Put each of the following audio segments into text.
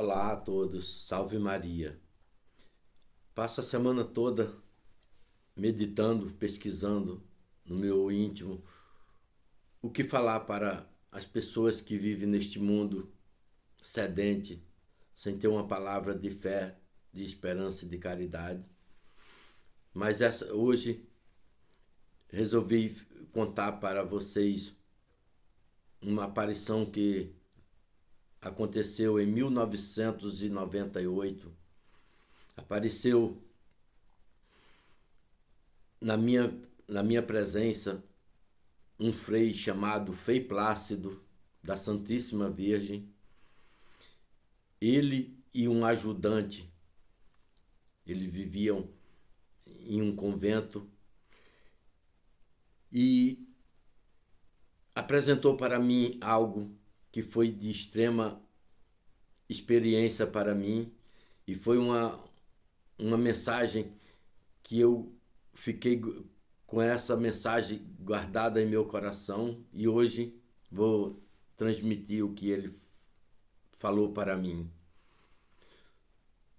Olá a todos, salve Maria. Passo a semana toda meditando, pesquisando no meu íntimo o que falar para as pessoas que vivem neste mundo sedente, sem ter uma palavra de fé, de esperança e de caridade. Mas hoje resolvi contar para vocês uma aparição que aconteceu em 1998. Apareceu na minha presença um frei chamado Frei Plácido, da Santíssima Virgem. Ele e um ajudante, eles viviam em um convento e apresentou para mim algo que foi de extrema experiência para mim e foi uma mensagem que eu fiquei com essa mensagem guardada em meu coração e hoje vou transmitir o que ele falou para mim.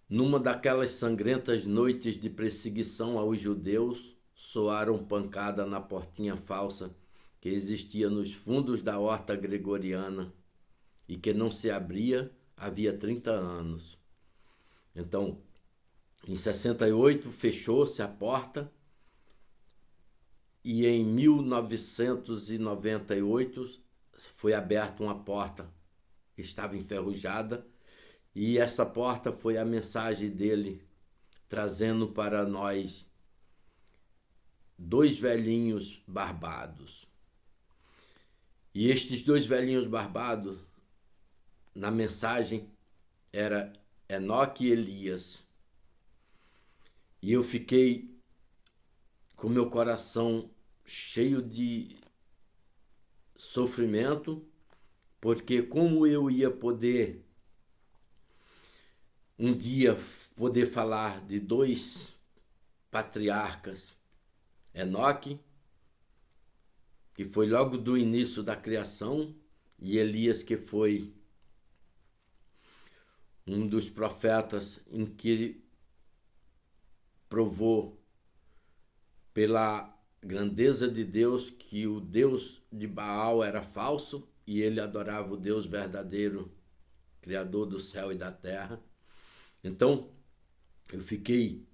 Numa daquelas sangrentas noites de perseguição aos judeus, soaram pancada na portinha falsa que existia nos fundos da horta gregoriana e que não se abria havia 30 anos. Então, em 68 fechou-se a porta e em 1998 foi aberta uma porta que estava enferrujada e essa porta foi a mensagem dele trazendo para nós dois velhinhos barbados. E estes dois velhinhos barbados, na mensagem, era Enoque e Elias. E eu fiquei com meu coração cheio de sofrimento, porque como eu ia poder um dia poder falar de dois patriarcas, Enoque, que foi logo do início da criação, e Elias, que foi um dos profetas em que provou pela grandeza de Deus que o Deus de Baal era falso e ele adorava o Deus verdadeiro, Criador do céu e da terra. Então, eu fiquei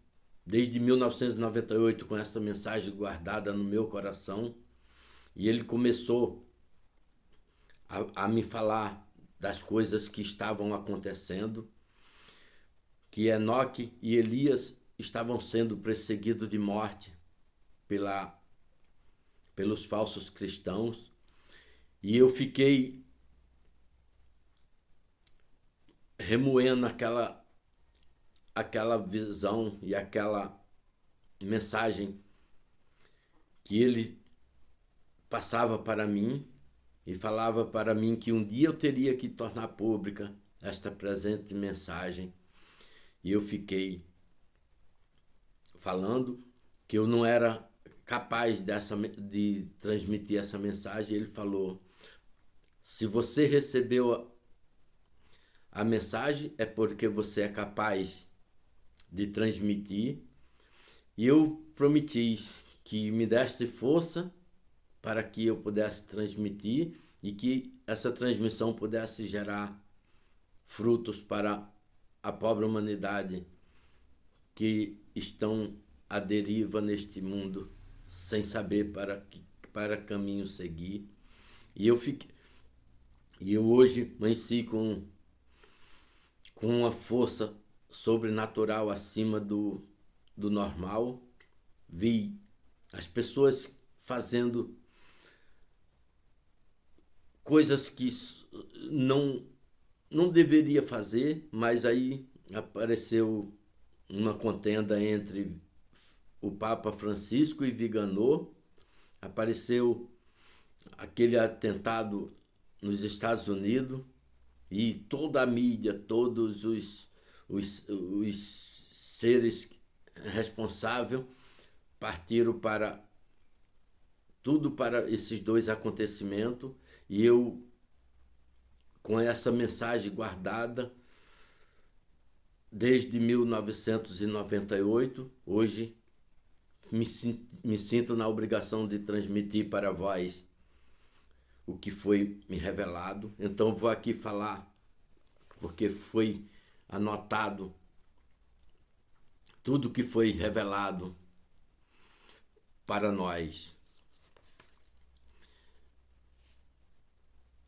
desde 1998 com essa mensagem guardada no meu coração e ele começou a me falar das coisas que estavam acontecendo, que Enoque e Elias estavam sendo perseguidos de morte pelos falsos cristãos, e eu fiquei remoendo aquela visão e aquela mensagem que ele passava para mim e falava para mim que um dia eu teria que tornar pública esta presente mensagem. E eu fiquei falando que eu não era capaz de transmitir essa mensagem. Ele falou: se você recebeu a mensagem é porque você é capaz de transmitir. E eu prometi que me desse força para que eu pudesse transmitir e que essa transmissão pudesse gerar frutos para a pobre humanidade que estão à deriva neste mundo sem saber para caminho seguir. E eu hoje amanheci com uma força sobrenatural acima do normal. Vi as pessoas fazendo coisas que não deveria fazer, mas aí apareceu uma contenda entre o Papa Francisco e Viganò, apareceu aquele atentado nos Estados Unidos e toda a mídia, todos os seres responsáveis partiram para tudo para esses dois acontecimentos e eu, com essa mensagem guardada, desde 1998, hoje me sinto na obrigação de transmitir para vós o que foi me revelado. Então vou aqui falar, porque foi anotado tudo que foi revelado para nós.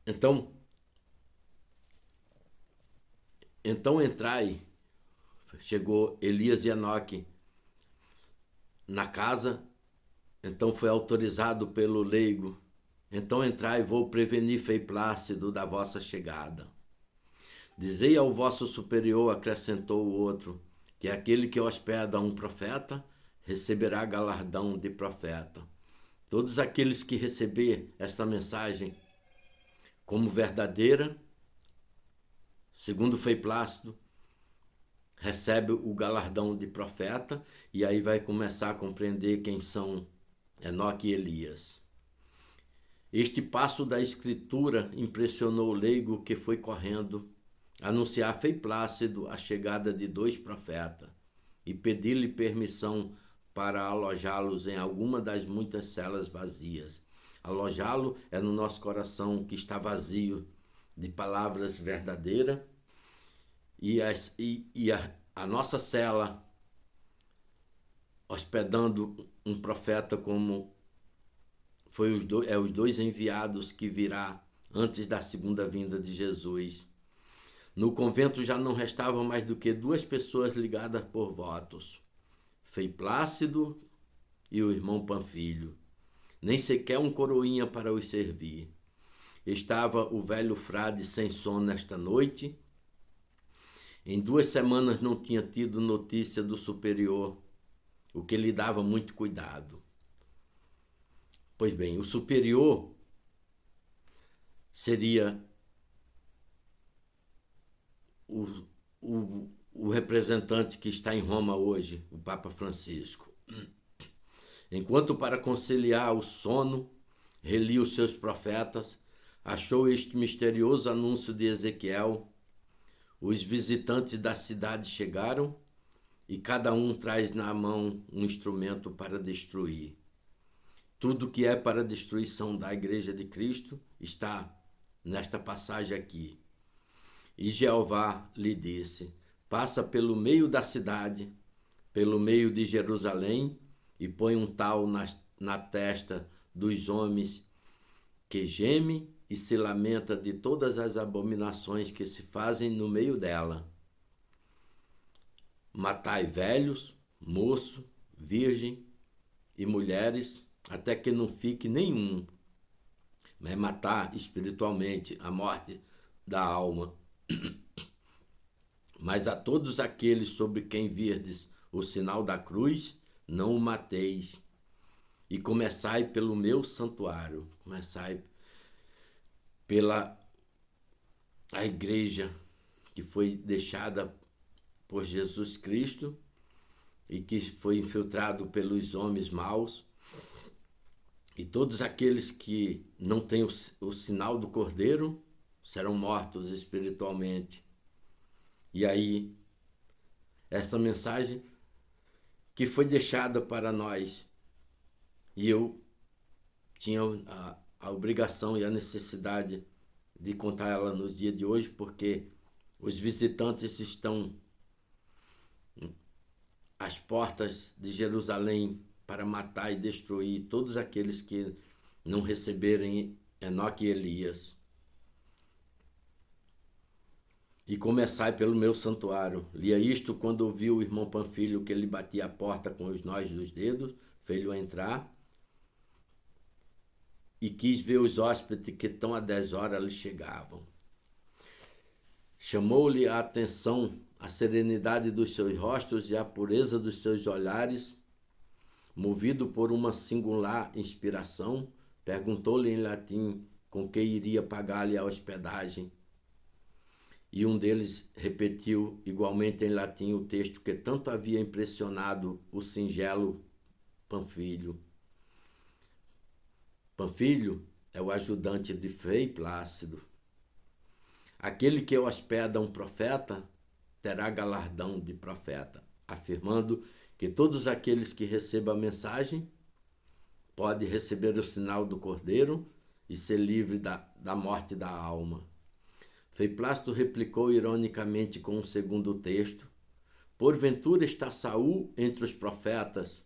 Então entrai, chegou Elias e Enoque na casa, então foi autorizado pelo leigo. Então entrai, vou prevenir Frei Plácido da vossa chegada. Dizei ao vosso superior, acrescentou o outro, que aquele que hospeda um profeta receberá galardão de profeta. Todos aqueles que receber esta mensagem como verdadeira, segundo Frei Plácido, recebe o galardão de profeta, e aí vai começar a compreender quem são Enoque e Elias. Este passo da escritura impressionou o leigo, que foi correndo anunciar a Frei Plácido a chegada de 2 profetas e pedir-lhe permissão para alojá-los em alguma das muitas celas vazias. Alojá-lo é no nosso coração que está vazio de palavras verdadeiras, e a nossa cela hospedando um profeta como foi os 2 enviados que virá antes da segunda vinda de Jesus. No convento já não restavam mais do que 2 pessoas ligadas por votos, Frei Plácido e o irmão Panfilho, nem sequer um coroinha para os servir. Estava o velho frade sem sono nesta noite. Em 2 semanas não tinha tido notícia do superior, o que lhe dava muito cuidado. Pois bem, o superior seria o representante que está em Roma hoje, o Papa Francisco. Enquanto para conciliar o sono, relia os seus profetas, achou este misterioso anúncio de Ezequiel. Os visitantes da cidade chegaram e cada um traz na mão um instrumento para destruir. Tudo que é para a destruição da Igreja de Cristo está nesta passagem aqui. E Jeová lhe disse: passa pelo meio da cidade, pelo meio de Jerusalém, e põe um tal na testa dos homens que geme e se lamenta de todas as abominações que se fazem no meio dela. Matai velhos, moço, virgem e mulheres, até que não fique nenhum. Mas matar espiritualmente, a morte da alma. Mas a todos aqueles sobre quem virdes o sinal da cruz, não o mateis. E começai pelo meu santuário, começai pela a igreja que foi deixada por Jesus Cristo e que foi infiltrado pelos homens maus, e todos aqueles que não têm o sinal do Cordeiro serão mortos espiritualmente. E aí, essa mensagem que foi deixada para nós, e eu tinha a obrigação e a necessidade de contar ela nos dias de hoje, porque os visitantes estão às portas de Jerusalém para matar e destruir todos aqueles que não receberem Enoque e Elias. E começai pelo meu santuário. Lia isto quando ouviu o irmão Panfilho que ele batia a porta com os nós dos dedos, fez-lhe entrar, e quis ver os hóspedes que tão a 10 horas lhe chegavam. Chamou-lhe a atenção a serenidade dos seus rostos e a pureza dos seus olhares. Movido por uma singular inspiração, perguntou-lhe em latim com que iria pagar-lhe a hospedagem. E um deles repetiu igualmente em latim o texto que tanto havia impressionado o singelo Panfilho. Panfilho é o ajudante de Frei Plácido. Aquele que hospeda um profeta terá galardão de profeta, afirmando que todos aqueles que recebam a mensagem podem receber o sinal do Cordeiro e ser livre da morte da alma. Frei Plácido replicou ironicamente com um segundo texto: porventura está Saul entre os profetas?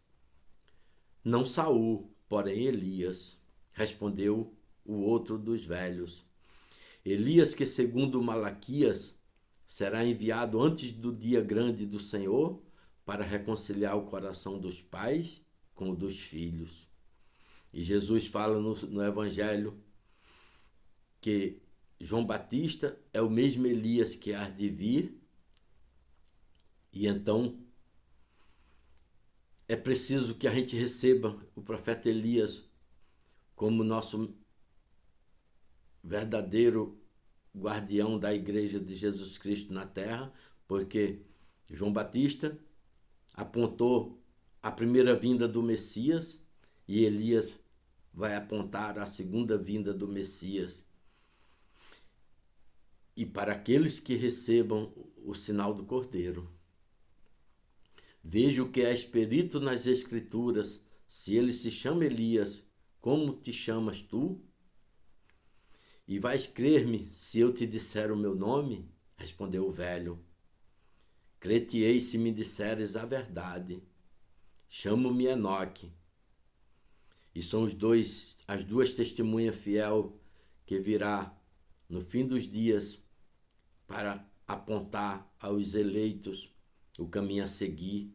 Não Saul, porém Elias, respondeu o outro dos velhos. Elias, que segundo Malaquias será enviado antes do dia grande do Senhor para reconciliar o coração dos pais com o dos filhos. E Jesus fala no Evangelho que João Batista é o mesmo Elias que há de vir, e então é preciso que a gente receba o profeta Elias como nosso verdadeiro guardião da igreja de Jesus Cristo na terra, porque João Batista apontou a primeira vinda do Messias e Elias vai apontar a segunda vinda do Messias. E para aqueles que recebam o sinal do Cordeiro. Veja o que é escrito nas Escrituras: se ele se chama Elias, como te chamas tu? E vais crer-me se eu te disser o meu nome? Respondeu o velho. Crer-te-ei se me disseres a verdade. Chamo-me Enoque. E são as duas testemunhas fiel que virá no fim dos dias para apontar aos eleitos o caminho a seguir.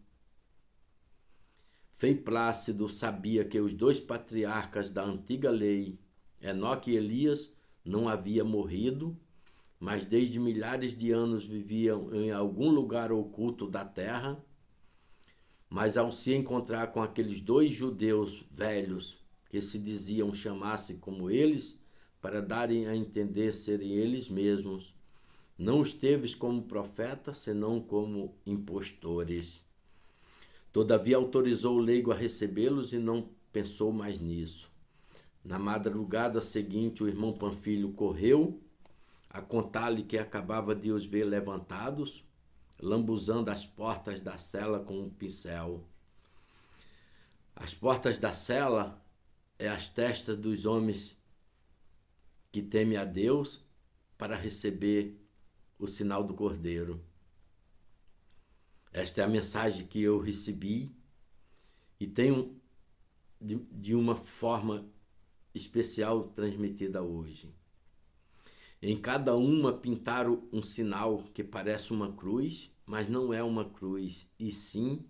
Frei Plácido sabia que os dois patriarcas da antiga lei, Enoque e Elias, não haviam morrido, mas desde milhares de anos viviam em algum lugar oculto da terra. Mas ao se encontrar com aqueles dois judeus velhos que se diziam chamar-se como eles, para darem a entender serem eles mesmos, não os teves como profetas, senão como impostores. Todavia autorizou o leigo a recebê-los e não pensou mais nisso. Na madrugada seguinte, o irmão Panfilho correu a contar-lhe que acabava de os ver levantados, lambuzando as portas da cela com um pincel. As portas da cela é as testas dos homens que temem a Deus para receber o sinal do Cordeiro. Esta é a mensagem que eu recebi e tenho de uma forma especial transmitida hoje. Em cada uma pintaram um sinal que parece uma cruz, mas não é uma cruz, e sim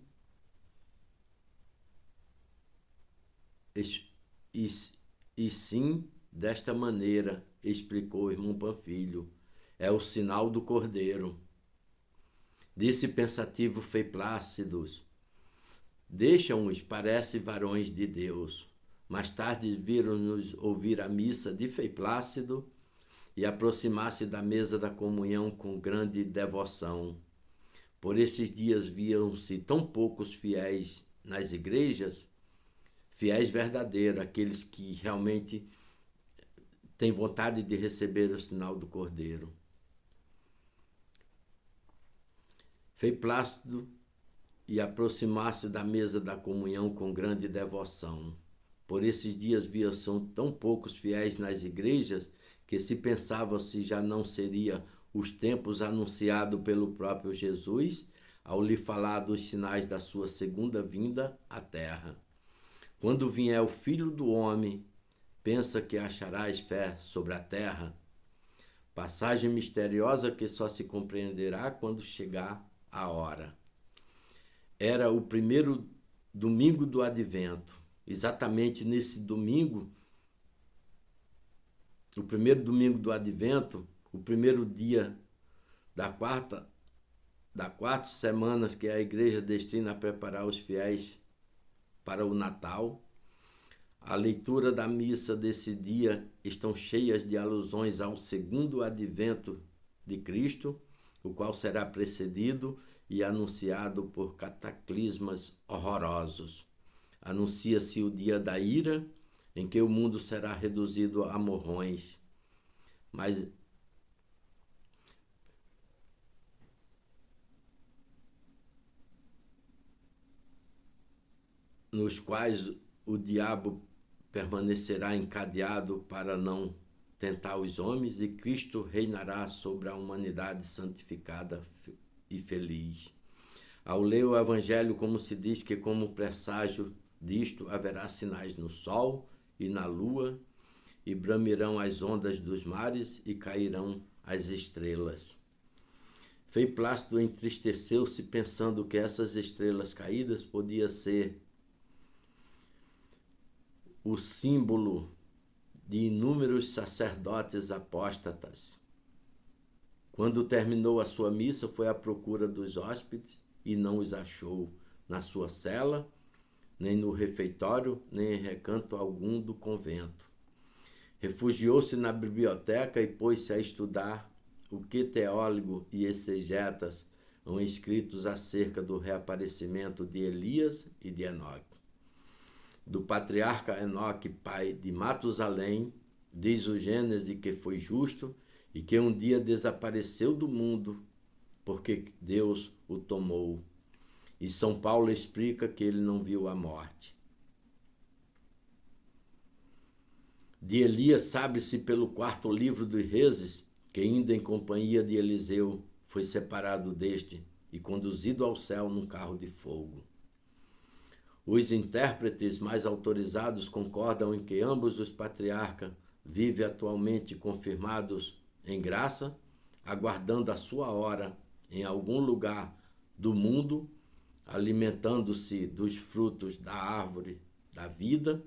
desta maneira, explicou o irmão Panfilho, é o sinal do Cordeiro. Disse pensativo Frei Plácido: deixam-os, parece varões de Deus. Mais tarde viram-nos ouvir a missa de Frei Plácido e aproximar-se da mesa da comunhão com grande devoção. Por esses dias viam-se tão poucos fiéis nas igrejas, fiéis verdadeiros, aqueles que realmente têm vontade de receber o sinal do Cordeiro. Frei Plácido e aproximar-se da mesa da comunhão com grande devoção. Por esses dias viam-se tão poucos fiéis nas igrejas que se pensava se já não seria os tempos anunciados pelo próprio Jesus ao lhe falar dos sinais da sua segunda vinda à terra. Quando vier o Filho do Homem, pensa que acharás fé sobre a terra? Passagem misteriosa que só se compreenderá quando chegar a hora. Era o primeiro domingo do Advento. Exatamente nesse domingo, o primeiro domingo do Advento, o primeiro dia da quatro semanas que a igreja destina a preparar os fiéis para o Natal. A leitura da missa desse dia estão cheias de alusões ao segundo advento de Cristo, o qual será precedido e anunciado por cataclismas horrorosos. Anuncia-se o dia da ira, em que o mundo será reduzido a morrões. Mas nos quais o diabo permanecerá encadeado para não tentar os homens, e Cristo reinará sobre a humanidade santificada e feliz. Ao ler o Evangelho, como se diz que, como presságio disto, haverá sinais no sol e na lua, e bramirão as ondas dos mares e cairão as estrelas. Frei Plácido entristeceu-se pensando que essas estrelas caídas podiam ser o símbolo de inúmeros sacerdotes apóstatas. Quando terminou a sua missa, foi à procura dos hóspedes e não os achou na sua cela, nem no refeitório, nem em recanto algum do convento. Refugiou-se na biblioteca e pôs-se a estudar o que teólogo e exegetas hão escritos acerca do reaparecimento de Elias e de Enoque. Do patriarca Enoque, pai de Matusalém, diz o Gênesis que foi justo e que um dia desapareceu do mundo porque Deus o tomou. E São Paulo explica que ele não viu a morte. De Elias sabe-se pelo quarto livro dos Reis que, indo em companhia de Eliseu, foi separado deste e conduzido ao céu num carro de fogo. Os intérpretes mais autorizados concordam em que ambos os patriarcas vivem atualmente confirmados em graça, aguardando a sua hora em algum lugar do mundo, alimentando-se dos frutos da árvore da vida,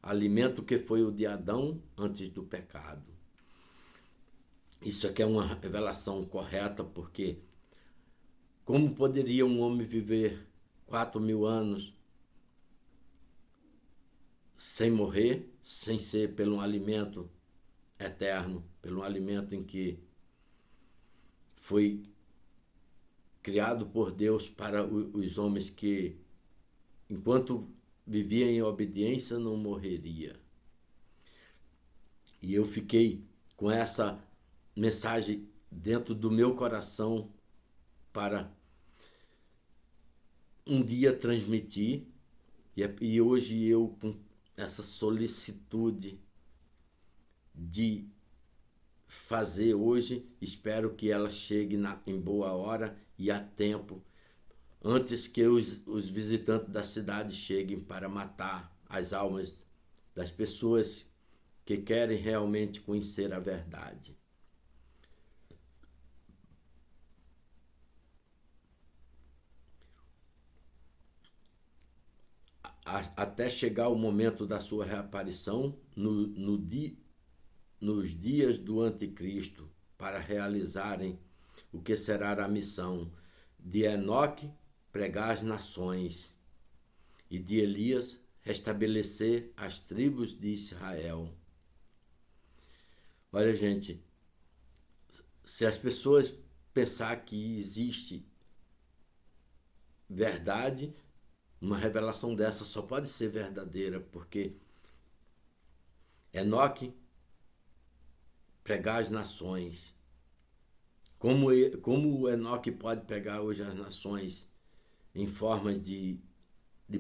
alimento que foi o de Adão antes do pecado. Isso aqui é uma revelação correta, porque como poderia um homem viver 4.000 anos sem morrer, sem ser pelo um alimento eterno, pelo um alimento em que foi criado por Deus para os homens que, enquanto vivia em obediência, não morreria. E eu fiquei com essa mensagem dentro do meu coração para um dia transmitir, e hoje eu, com essa solicitude de fazer hoje, espero que ela chegue em boa hora e a tempo, antes que os visitantes da cidade cheguem para matar as almas das pessoas que querem realmente conhecer a verdade. Até chegar o momento da sua reaparição nos dias do anticristo, para realizarem o que será a missão de Enoque, pregar as nações, e de Elias, restabelecer as tribos de Israel. Olha, gente, se as pessoas pensar que existe verdade, uma revelação dessa só pode ser verdadeira, porque Enoque pregar as nações. Como o Enoque pode pegar hoje as nações em forma de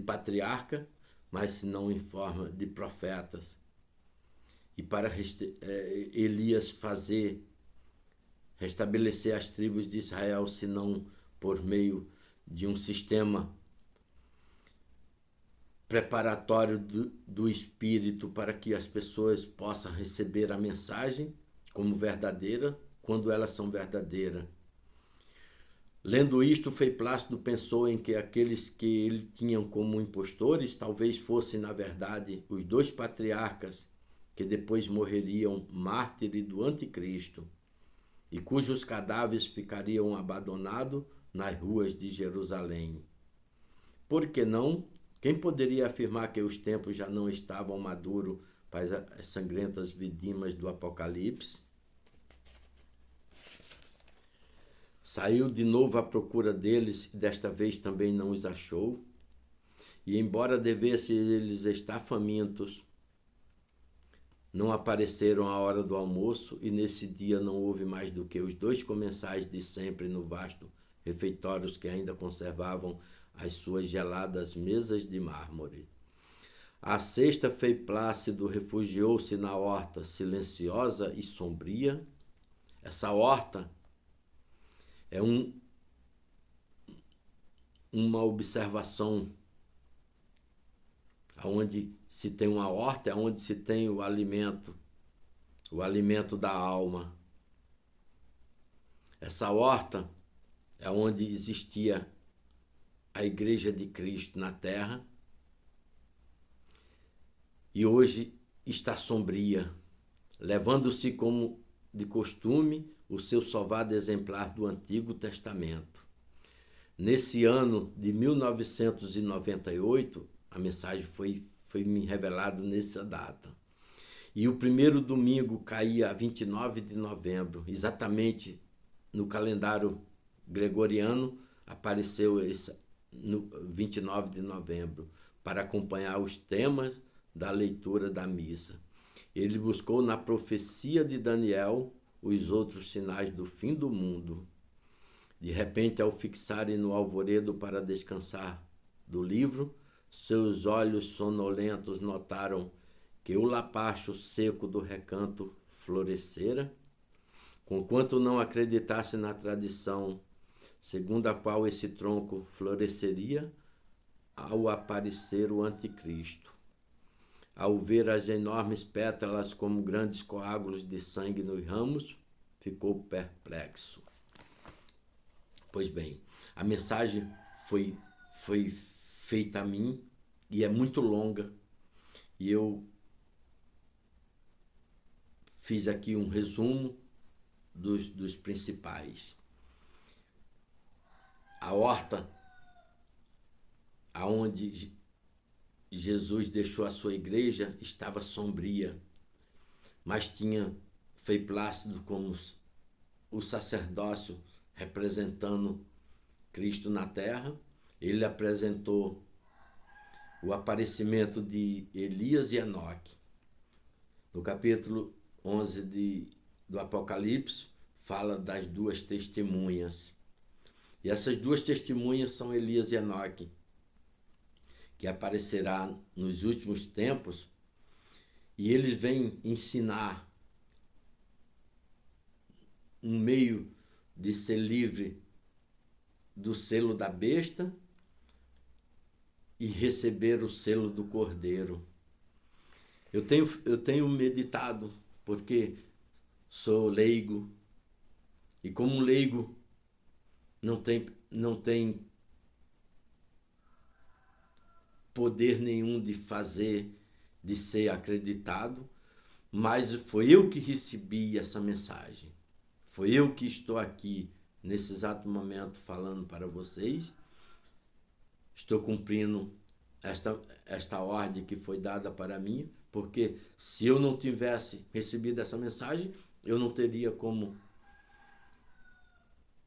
patriarca, mas não em forma de profetas. E para Elias restabelecer as tribos de Israel, senão por meio de um sistema preparatório do Espírito para que as pessoas possam receber a mensagem como verdadeira, quando elas são verdadeiras. Lendo isto, Frei Plácido pensou em que aqueles que ele tinha como impostores talvez fossem, na verdade, os 2 patriarcas que depois morreriam mártires do anticristo e cujos cadáveres ficariam abandonados nas ruas de Jerusalém. Por que não? Quem poderia afirmar que os tempos já não estavam maduros para as sangrentas vindimas do Apocalipse? Saiu de novo à procura deles e desta vez também não os achou. E embora devesse eles estar famintos, não apareceram à hora do almoço, e nesse dia não houve mais do que os 2 comensais de sempre no vasto refeitórios que ainda conservavam as suas geladas mesas de mármore. A sexta Frei Plácido refugiou-se na horta silenciosa e sombria. Essa horta é uma observação. Onde se tem uma horta é onde se tem o alimento da alma. Essa horta é onde existia a Igreja de Cristo na terra e hoje está sombria, levando-se como de costume o seu sovado exemplar do Antigo Testamento. Nesse ano de 1998, a mensagem foi me revelada nessa data. E o primeiro domingo caía a 29 de novembro, exatamente no calendário gregoriano, apareceu esse, no 29 de novembro, para acompanhar os temas da leitura da missa. Ele buscou na profecia de Daniel os outros sinais do fim do mundo. De repente, ao fixarem no alvoredo para descansar do livro, seus olhos sonolentos notaram que o lapacho seco do recanto florescera, conquanto não acreditasse na tradição segundo a qual esse tronco floresceria ao aparecer o anticristo. Ao ver as enormes pétalas como grandes coágulos de sangue nos ramos, ficou perplexo. Pois bem, a mensagem foi feita a mim e é muito longa, e eu fiz aqui um resumo dos principais. A horta aonde Jesus deixou a sua igreja estava sombria, mas tinha Frei Plácido como o sacerdócio representando Cristo na terra. Ele apresentou o aparecimento de Elias e Enoque. No capítulo 11 do Apocalipse, fala das duas testemunhas. E essas duas testemunhas são Elias e Enoque, que aparecerá nos últimos tempos, e eles vêm ensinar um meio de ser livre do selo da besta e receber o selo do Cordeiro. Eu tenho meditado, porque sou leigo, e como leigo não tem poder nenhum de ser acreditado, mas foi eu que recebi essa mensagem. Foi eu que estou aqui nesse exato momento falando para vocês. Estou cumprindo esta ordem que foi dada para mim, porque se eu não tivesse recebido essa mensagem, eu não teria como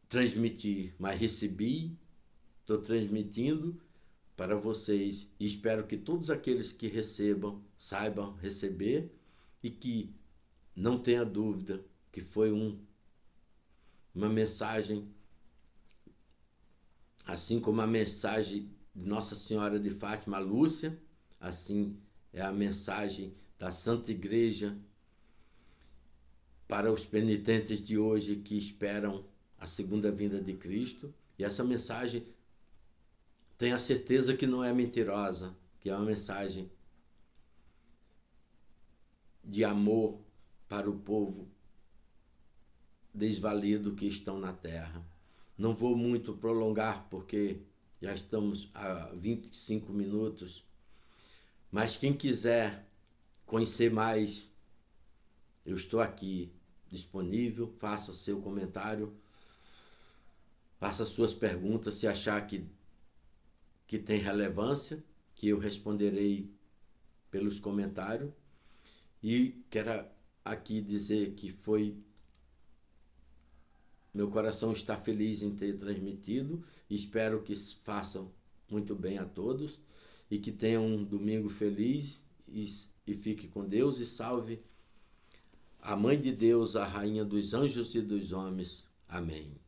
transmitir, mas recebi, estou transmitindo para vocês, e espero que todos aqueles que recebam saibam receber e que não tenha dúvida que foi uma mensagem, assim como a mensagem de Nossa Senhora de Fátima, Lúcia, assim é a mensagem da Santa Igreja para os penitentes de hoje que esperam a segunda vinda de Cristo. E essa mensagem, tenha certeza que não é mentirosa, que é uma mensagem de amor para o povo desvalido que estão na terra. Não vou muito prolongar, porque já estamos a 25 minutos, mas quem quiser conhecer mais, eu estou aqui disponível. Faça seu comentário, faça suas perguntas, se achar que tem relevância, que eu responderei pelos comentários. E quero aqui dizer que meu coração está feliz em ter transmitido. Espero que façam muito bem a todos e que tenham um domingo feliz e fique com Deus, e salve a Mãe de Deus, a Rainha dos Anjos e dos Homens. Amém.